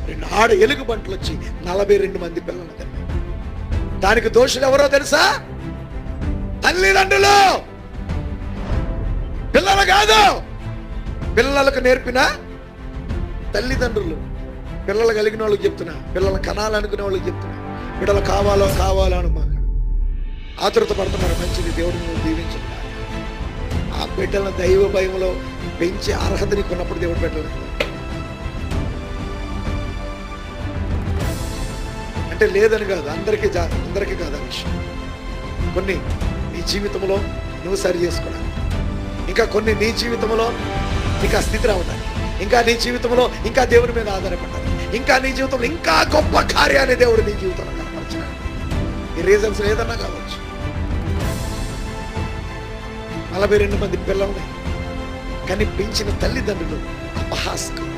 2 ఆడ ఎలుగు బంట్లు వచ్చి 42 మంది పిల్లలు తిన్నాయి. దానికి దోషులు ఎవరో తెలుసా? తల్లిదండ్రులు, పిల్లలు కాదు. పిల్లలకు నేర్పిన తల్లిదండ్రులు. పిల్లలు కలిగిన వాళ్ళకి చెప్తున్నా, పిల్లలు కనాలనుకునే వాళ్ళకి చెప్తున్నా, బిడ్డలు కావాలో అని మాకు ఆతృత పడుతున్నారు. మంచిది, దేవుడు నువ్వు దీవించుకున్నా. ఆ బిడ్డలను దైవ భయంలో పెంచే అర్హత నీకు ఉన్నప్పుడు దేవుడు బిడ్డలు అంటే లేదని కాదు, అందరికీ కాదు ఆ విషయం. కొన్ని నీ జీవితంలో నువ్వు సరి చేసుకోవడానికి, ఇంకా కొన్ని నీ జీవితంలో నీకు ఆ స్థితి రావడానికి, ఇంకా నీ జీవితంలో ఇంకా దేవుని మీద ఆధారపడాలి, ఇంకా నీ జీవితంలో ఇంకా గొప్ప కార్యాన్ని దేవుడు నీ జీవితంలో కనపరచడానికి. ఈ రీజన్స్ ఏదన్నా కావచ్చు. 42 మంది పిల్లల్ని కానీ పెంచిన తల్లిదండ్రులు అపహాస్కం.